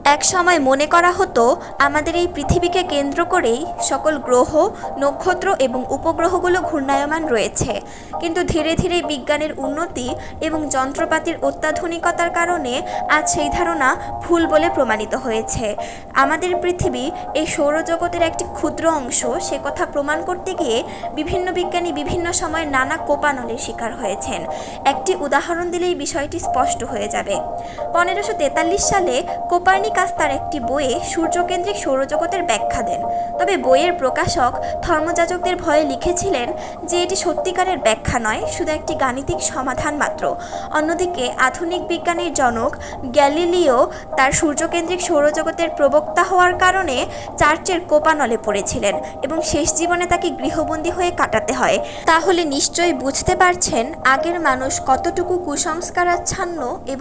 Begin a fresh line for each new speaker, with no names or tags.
এক সময় মনে করা হতো আমাদের এই পৃথিবীকে কেন্দ্র করেই সকল গ্রহ, নক্ষত্র এবং উপগ্রহগুলো ঘূর্ণায়মান রয়েছে। কিন্তু ধীরে ধীরে বিজ্ঞানের উন্নতি এবং যন্ত্রপাতির অত্যাধুনিকতার কারণে আজ সেই ধারণা ভুল বলে প্রমাণিত হয়েছে। আমাদের পৃথিবী এই সৌরজগতের একটি ক্ষুদ্র অংশ, সে কথা প্রমাণ করতে গিয়ে বিভিন্ন বিজ্ঞানী বিভিন্ন সময় নানা কোপানলের শিকার হয়েছেন। একটি উদাহরণ দিলেই বিষয়টি স্পষ্ট হয়ে যাবে। 1543 সালে কোপার্নিকাস তার একটি বইয়ে সূর্যকেন্দ্রিক সৌরজগতের ব্যাখ্যা দেন। তবে বইয়ের প্রকাশক ধর্মযাজকদের ভয়ে লিখেছিলেন যে এটি সত্যিকারের ব্যাখ্যা নয়, শুধু একটি গাণিতিক সমাধান মাত্র। অন্যদিকে আধুনিক বিজ্ঞানের জনক গ্যালিলিও তার সূর্যকেন্দ্রিক সৌরজগতের প্রবক্তা হওয়ার কারণে চার্চের কোপানলে পড়েছিলেন এবং শেষ জীবনে তাকে গৃহবন্দী হয়ে কাটাতে হয়। তাহলে নিশ্চয়ই বুঝতে পারছেন আগের মানুষ কতটুকু কুসংস্কারাচ্ছন্ন এবং